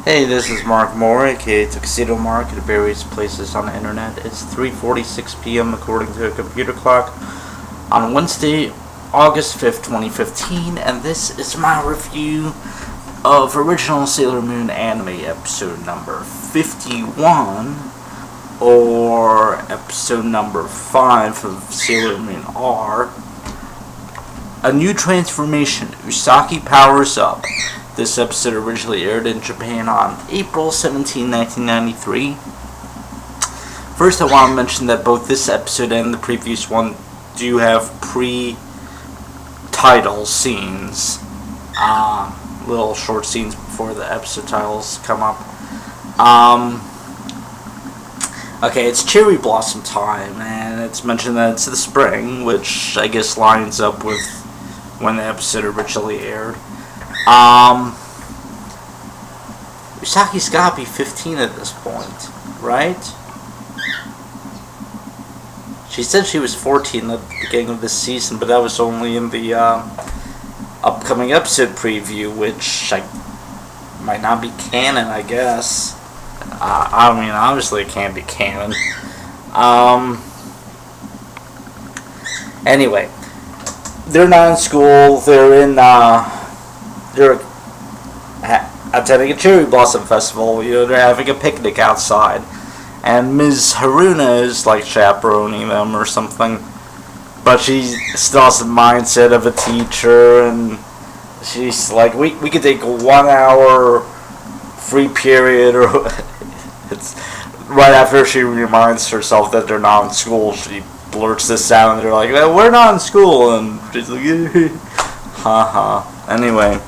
Hey, this is Mark Moore, aka Tuxedo Mark, at various places on the internet. It's 3:46 p.m. according to a computer clock on Wednesday, August 5th, 2015, and this is my review of original Sailor Moon anime episode number 51, or episode number 5 of Sailor Moon R. A new transformation. Usagi powers up. This episode originally aired in Japan on April 17, 1993. First, I want to mention that both this episode and the previous one do have pre-title scenes. Little short scenes before the episode titles come up. Okay, it's cherry blossom time, and it's mentioned that it's the spring, which I guess lines up with when the episode originally aired. Usagi's gotta be 15 at this point, right? She said she was 14 at the beginning of this season, but that was only in the upcoming episode preview, which might not be canon, I guess. I mean, obviously it can't be canon. Anyway, they're not in school. They're attending a cherry blossom festival. You know, they're having a picnic outside, and Ms. Haruna is like chaperoning them or something. But she still has the mindset of a teacher, and she's like, "We could take a 1 hour free period," or it's right after she reminds herself that they're not in school. She blurts this out, and they're like, "Well, we're not in school," and she's like, haha. Anyway,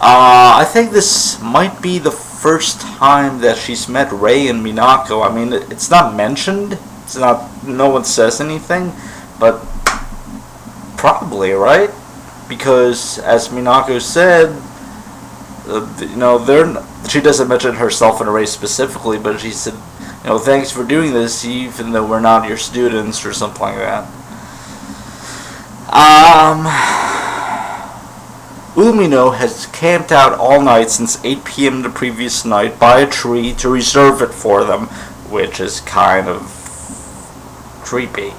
I think this might be the first time that she's met Rei and Minako. I mean, it's not mentioned. It's not. No one says anything, but probably, right? Because as Minako said, she doesn't mention herself and Rei specifically, but she said, thanks for doing this, even though we're not your students, or something like that. Umino has camped out all night since 8 p.m. the previous night by a tree to reserve it for them, which is kind of creepy.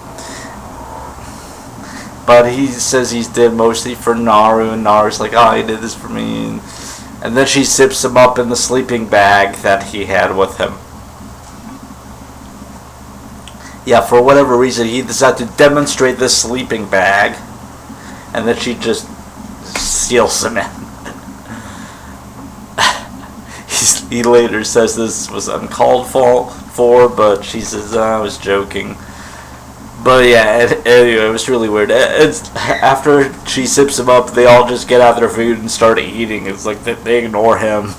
But he says he's did mostly for Naru, and Naru's like, "Oh, he did this for me." And then she zips him up in the sleeping bag that he had with him. Yeah, for whatever reason, he decided to demonstrate this sleeping bag, and then she just seals him in. He later says this was uncalled for, but she says, I was joking. But yeah, anyway, it was really weird. After she sips him up, they all just get out their food and start eating. It's like they ignore him.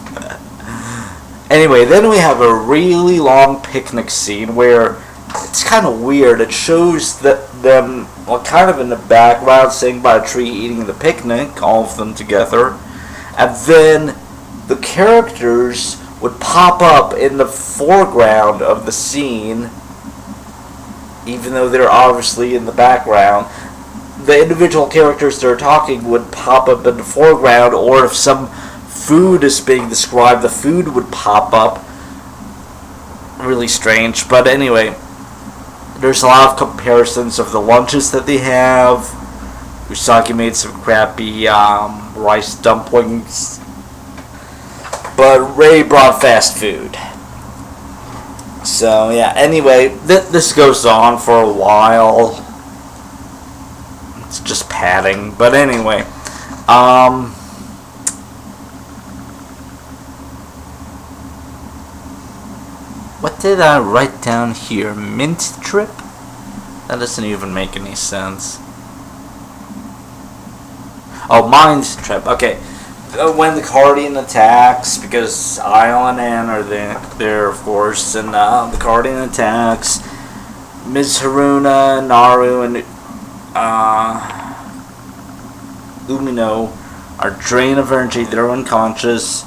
Anyway, then we have a really long picnic scene where it's kind of weird. It shows them kind of in the background, sitting by a tree eating the picnic, all of them together. And then the characters would pop up in the foreground of the scene, even though they're obviously in the background. The individual characters that are talking would pop up in the foreground, or if some food is being described, the food would pop up. Really strange, but anyway, there's a lot of comparisons of the lunches that they have. Usagi made some crappy rice dumplings, but Rei brought fast food. So yeah, anyway, this goes on for a while. It's just padding, but anyway, what did I write down here? Mint trip? That doesn't even make any sense. Oh, mind trip. Okay. When the Guardian attacks, because Isle and Anne are there, of course, and the Guardian attacks, Ms. Haruna, Naru, and Umino are drained of energy. They're unconscious.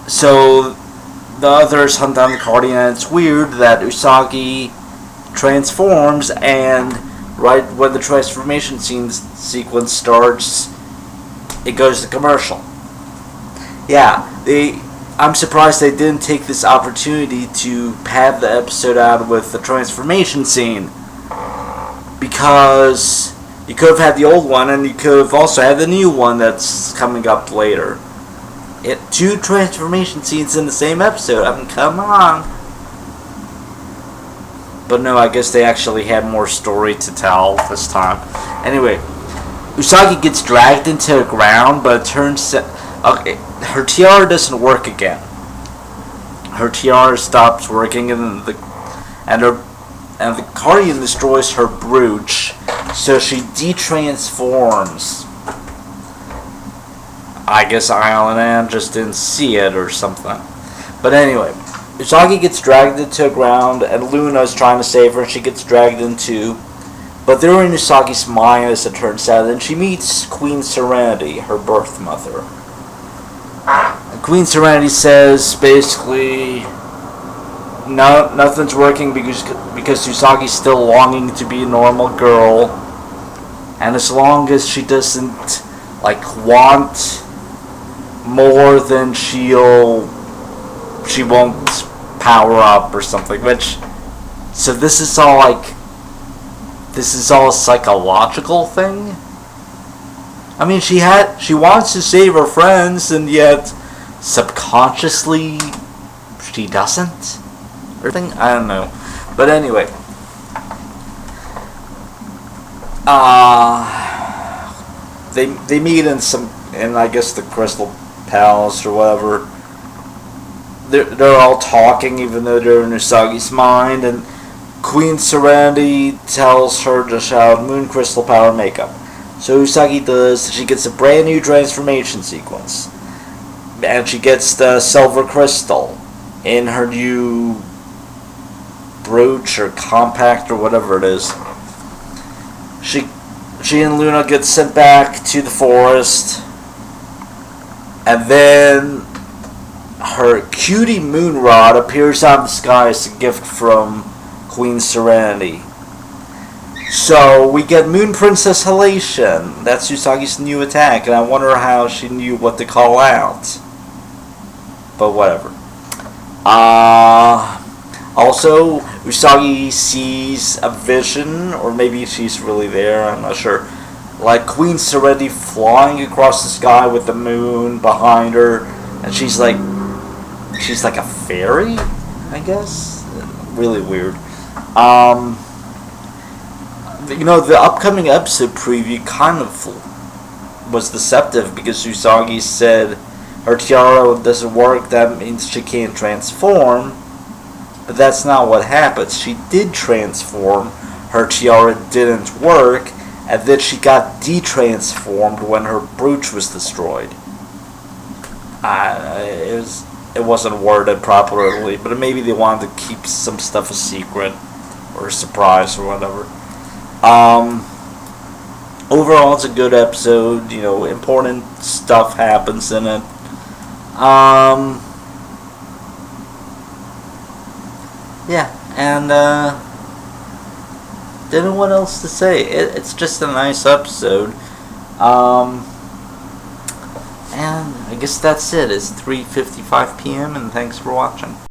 So the others hunt down the Guardian, and it's weird that Usagi transforms, and right when the transformation sequence starts, it goes to commercial. yeah, I'm surprised they didn't take this opportunity to pad the episode out with the transformation scene, because you could have had the old one and you could have also had the new one that's coming up later. Two transformation scenes in the same episode. I mean, come on. But no, I guess they actually had more story to tell this time. Anyway, Usagi gets dragged into the ground, but it turns out her tiara doesn't work again. Her tiara stops working, and the Guardian destroys her brooch, so she detransforms. I guess Island Ann just didn't see it or something. But anyway, Usagi gets dragged into the ground, and Luna's trying to save her, and she gets dragged into. But they're in Usagi's mind, as it turns out, and she meets Queen Serenity, her birth mother. And Queen Serenity says, basically, no, nothing's working because Usagi's still longing to be a normal girl. And as long as she doesn't, want more than she won't power up or something, so this is all a psychological thing. I mean, she wants to save her friends, and yet subconsciously she doesn't, or thing. I don't know, but anyway, they meet in I guess the Crystal Palace or whatever. They're all talking, even though they're in Usagi's mind, and Queen Serenity tells her to shout Moon Crystal Power makeup. So Usagi does. She gets a brand new transformation sequence, and she gets the silver crystal in her new brooch or compact or whatever it is. She and Luna get sent back to the forest, and then her cutie moon rod appears out of the sky as a gift from Queen Serenity. So we get Moon Princess Halation. That's Usagi's new attack, and I wonder how she knew what to call out. But whatever. Also, Usagi sees a vision, or maybe she's really there, I'm not sure. Like Queen Serenity flying across the sky with the moon behind her, and she's like a fairy, I guess. Really weird. The upcoming episode preview kind of was deceptive because Usagi said her tiara doesn't work, that means she can't transform. But that's not what happens. She did transform, her tiara didn't work, and then she got detransformed when her brooch was destroyed. It wasn't worded properly, but maybe they wanted to keep some stuff a secret or a surprise or whatever. Overall, it's a good episode. Important stuff happens in it. Yeah, and don't know what else to say. It's just a nice episode. And I guess that's it. It's 3:55 p.m. and thanks for watching.